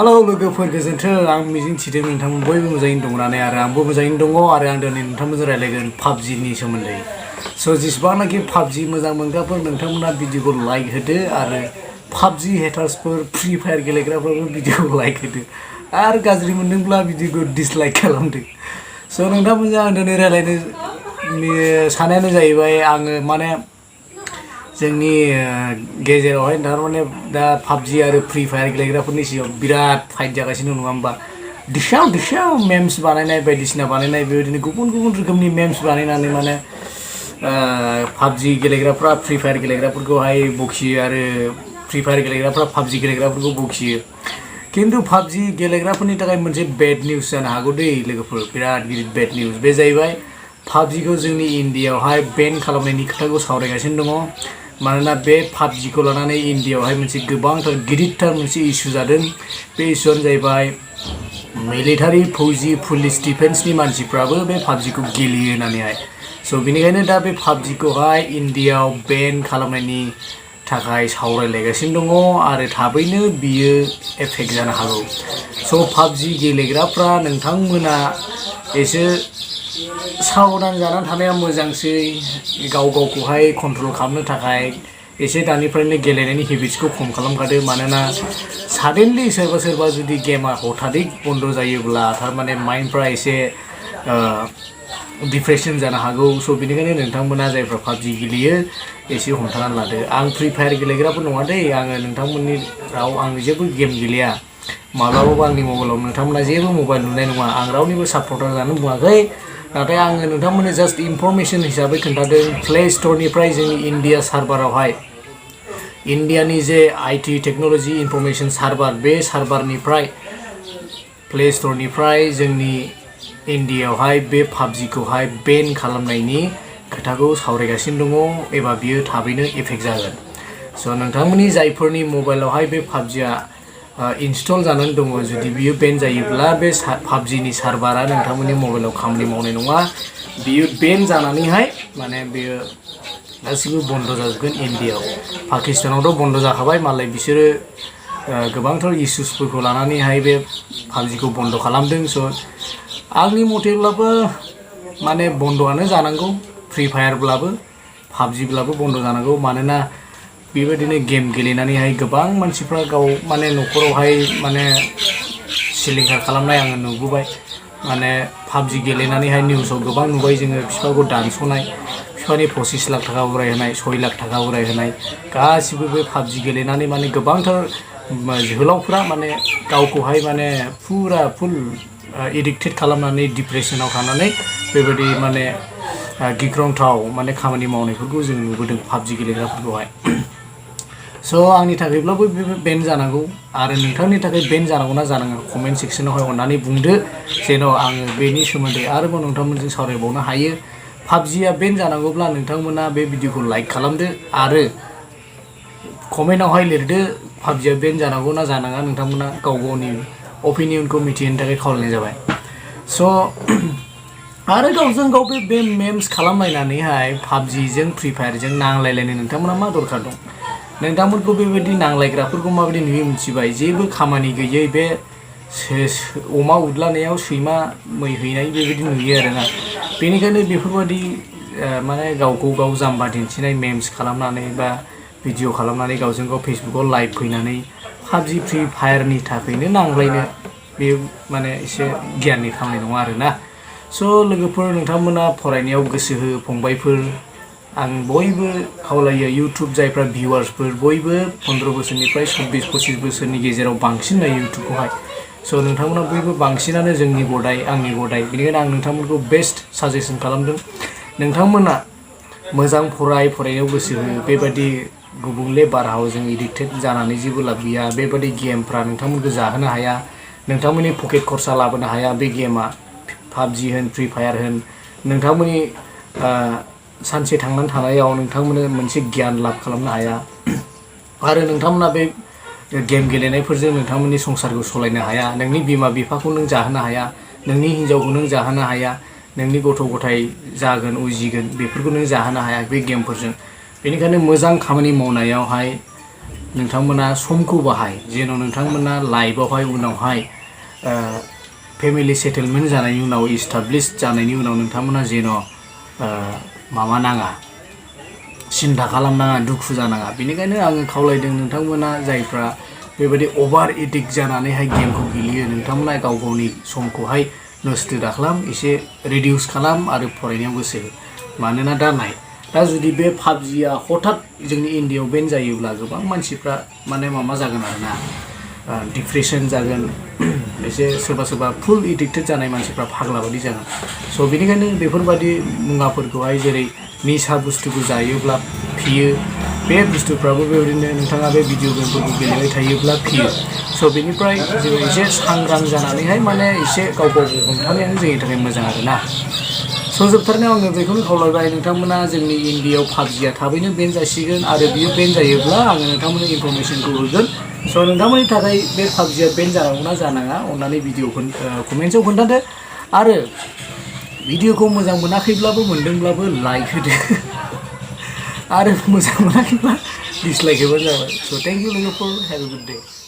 hello लोगोफोर गोजोन्थों आं मिजिं थिदों नोंथांमोन बयबो मोजाङैनो दं होननानै आरो आंबो मोजाङैनो दङ आरो आं दिनै नोंथांमोनजों रायलायगोन पाबजिनि सोमोन्दै स' जेसेबांनाखि पाबजि मोजां मोनग्राफोर नोंथांमोना भिडिअखौ लाइक होदो आरो पाबजि हेटार्सफोर फ्रि फायार गेलेग्राफोरबो भिडिअखौ लाइक होदो आरो गाज्रि मोनदोंब्ला भिडिअखौ डिसलाइक खालामदो स' नोंथांमोनजों आं दिनै रायलायनो सानायानो जाहैबाय आङो माने जोंनि गेजेरावहाय थारमाने दा पाबजि आरो फ्रि फायार गेलेग्राफोरनि सिगाङाव बिराद फाइट जागासिनो नङा होमबा दिसाव मेम्स बानायनाय बायदिसिना बानायनाय बेबायदिनो गुबुन गुबुन रोखोमनि मेम्स बानायनानै माने पाबजि गेलेग्राफ्रा फ्रि फायार गेलेग्राफोरखौहाय बखियो आरो फ्रि फायार गेलेग्राफ्रा पाबजि गेलेग्राफोरखौ बखियो खिन्थु पाबजि गेलेग्राफोरनि थाखाय मोनसे बेड निउस जानो हागौ दै लोगोफोर बिराद गिदिर बेड निउस बे जाहैबाय पाबजिखौ जोंनि इन्डियायावहाय बेन खालामनायनि खोथाखौ सावरायगासिनो दङ मानोना बे पाबजिखौ लानानै इन्डियायावहाय मोनसे गोबांथार गिदिरथार मोनसे इस्यु जादों बे इस्युआनो जाहैबाय मिलिटारि फौजि पुलिस डिफेन्सनि मानसिफ्राबो बे पाबजिखौ गेलेयो होननानैहाय स' बेनिखायनो दा बे पाबजिखौहाय इन्डियायाव बेन खालामनायनि थाखाय सावरायलायगासिनो दङ आरो थाबैनो बियो एफेक्ट जानो हागौ स' पाबजि गेलेग्राफ्रा नोंथांमोना एसे साबधान जानानै थानाया मोजांसै गाव गावखौहाय कन्ट्रल खालामनो थाखाय एसे दानिफ्रायनो गेलेनायनि हेबिट्सखौ खम खालामखादो मानोना साडेनलि सोरबा जुदि गेमा हथादै बन्द जायोब्ला थारमाने माइन्डफ्रा एसे डिप्रेसन जानो हागौ स' बेनिखायनो नोंथांमोना जायफ्रा पाबजि गेलेयो एसे हमथानानै लादो आं फ्रि फायार गेलेग्राबो नङा दै आङो नोंथांमोननि आं जेबो गेम गेलेया माब्लाबाबो आंनि मबाइलाव नोंथांमोना जेबो मबाइल नुनाय नङा आं रावनिबो सापर्टार जानो बुङाखै नाथाय आङो नोंथांमोननो जास्ट इनफरमेसन हिसाबै खोन्थादों प्ले स्ट'रनिफ्राय जोंनि इन्डिया सार्भारावहाय इन्डियानि जे आईटी टेक्न'लजि इनफरमेसन सार्भार बे सार्भारनिफ्राय प्ले स्ट'रनिफ्राय जोंनि इन्डियायावहाय बे पाबजिखौहाय बेन खालामनायनि खोथाखौ सावरायगासिनो दङ एबा बियो थाबैनो एफेक्ट जागोन स' नोंथांमोननि जायफोरनि मबाइलावहाय बे पाबजिया इनस्टल जानानै दङ जुदि बियो बेन जायोब्ला बे पाबजिनि सार्भारा नोंथांमोननि मबाइलाव खामानि मावनाय नङा बियो बेन जानानैहाय माने बियो गासिबो बन्द जाजोबगोन इन्डियायाव पाकिस्तानावथ' बन्द जाखाबाय मालाय बिसोरो गोबांथार इस्युसफोरखौ लानानैहाय बे पाबजिखौ बन्द खालामदों स' आंनि मथेब्लाबो माने बन्दआनो जानांगौ फ्रि फायारब्लाबो पाबजिब्लाबो बन्द जानांगौ मानोना बेबायदिनो गेम गेलेनानैहाय गोबां मानसिफ्रा गाव माने न'खरावहाय माने सिलिंखार खालामनाय आङो नुबोबाय माने पाबजि गेलेनानैहाय निउसाव गोबां नुबाय जोङो बिफाखौ दानस'नाय बिफानि 25 लाख थाखा उरायहोनाय 6 लाख थाखा उरायहोनाय गासिबो बे पाबजि गेलेनानै माने गोबांथार जोहोलावफ्रा माने गावखौहाय माने फुल एडिक्टेड खालामनानै डिप्रेसनाव थानानै बेबायदि माने गिख्रंथाव माने खामानि मावनायफोरखौ जों नुबोदों पाबजि गेलेग्राफोरखौहाय स' आंनि थाखायब्लाबो बे बेन जानांगौ आरो नोंथांनि थाखाय बेन जानांगौ ना जानाङा कमेन्ट सेक्सनावहाय अननानै बुंदो जेन' आङो बेनि सोमोन्दै आरोबाव नोंथांमोनजों सावरायबावनो हायो पाबजिया बेन जानांगौब्ला नोंथांमोना बे भिडिअखौ लाइक खालामदो आरो कमेन्टआवहाय लिरदो पाबजिया बेन जानांगौ ना जानाङा नोंथांमोना गाव गावनि अपिनियनखौ मिथिहोनो थाखाय खावलायनाय जाबाय स' आरो गावजों गाव बे मेम्स खालामलायनानैहाय पाबजिजों फ्रि फायारजों नांलायलायनो नोंथांमोना मा दरखार दं नोंथांमोनखौ बेबायदि नांलायग्राफोरखौ माबायदि नुयो मिथिबाय जेबो खामानि गैयै बे अमा उदलानायाव सैमा मै हैनाय बेबायदि नुयो आरोना बेनिखायनो बेफोरबायदि माने गावखौ गाव जाम्बा दिन्थिनाय मेम्स खालामनानै बा भिडिअ खालामनानै गावजों गाव फेसबुकाव लाइभ फैनानै पाबजि फ्रि फायारनि थाखायनो नांलायनो बे माने एसे गियाननि खामानि नङा आरोना स' लोगोफोर नोंथांमोना फरायनायाव गोसो हो फंबायफोर आं बयबो खावलायो इउटुब जायफ्रा भिउवार्सफोर बयबो 15 बोसोरनिफ्राय 24-25 बोसोरनि गेजेराव बांसिन नायो इउटुबखौहाय स' नोंथांमोना बयबो बांसिनानो जोंनि गदाय आंनि गदाय बेनिखायनो आं नोंथांमोनखौ बेस्ट साजेसन खालामदों नोंथांमोना मोजां फरायनायाव गोसो हो बेबायदि गुबुंले बारहावाजों एडिक्टेड जानानै जेबो लाब गैया बेबायदि गेमफ्रा नोंथांमोनखौ जाहोनो हाया नोंथांमोननि पकेट खरसा लाबोनो हाया बे गेमा पाबजि होन फ्रि फायार होन नोंथांमोननि सानसे थांनानै थानायाव नोंथांमोननो मोनसे गियान लाब खालामनो हाया आरो नोंथांमोना बे गेम गेलेनायफोरजों नोंथांमोननि संसारखौ सलायनो हाया नोंनि बिमा बिफाखौ नों जाहोनो हाया नोंनि हिन्जावखौ नों जाहोनो हाया नोंनि गथ' गथाय जागोन उजिगोन बेफोरखौ नों जाहोनो हाया बे गेमफोरजों बेनिखायनो मोजां खामानि मावनायावहाय नोंथांमोना समखौ बाहाय जेन' नोंथांमोना लाइफआवहाय उनावहाय फेमिलि सेटेलमेन्ट जानायनि उनाव इस्टाब्लिश जानायनि उनाव नोंथांमोना जेन' माबा नाङा सिन्था खालामनाङा दुखु जानाङा बेनिखायनो आङो खावलायदों नोंथांमोना जायफ्रा बेबायदि अभार एडिक्ट जानानैहाय गेमखौ गेलेयो नोंथांमोना गाव गावनि समखौहाय नस्थ' दाखालाम एसे रिडिउस खालाम आरो फरायनायाव गोसो हो मानोना दा जुदि बे पाबजिया हठात जोंनि इन्डियायाव बेन जायोब्ला गोबां मानसिफ्रा माने माबा जागोन आरोना डिप्रेसन जागोन एसे सोरबा फुल एडिक्टेड जानाय मानसिफ्रा फाग्ला बायदि जागोन स' बेनिखायनो बेफोरबायदि मुवाफोरखौहाय जेरै निसा बुस्थुखौ जायोब्ला फियो बे बुस्थुफ्राबो बेबायदिनो नोंथाङा बे भिडिअ गेमफोरखौ गेलेबाय थायोब्ला फियो स' बेनिफ्राय जोङो एसे सांग्रां जानानैहाय माने एसे गाव गावखौ हमथानायानो जोंनि थाखाय मोजां आरोना स' जोबथारनायाव आङो बेखौनो खावलायबाय नोंथांमोना जोंनि इन्डियायाव पाबजिया थाबैनो बेन जासिगोन आरो बियो बेन जायोब्ला आङो नोंथांमोननो इनफरमेसनखौ होगोन स' नोंथांमोननि थाखाय बे पाबजिया बेन जानांगौना जानाङा अन्नानै भिडिअखौ कमेन्ट्सआव खोन्थादो आरो भिडिअखौ मोजां मोनाखैब्लाबो मोनदोंब्लाबो लाइक होदो आरो मोजां मोनाखैब्ला डिसलाइक होबानो जाबाय स' थेंक इउ लोगोफोर हेभ ए गुड डे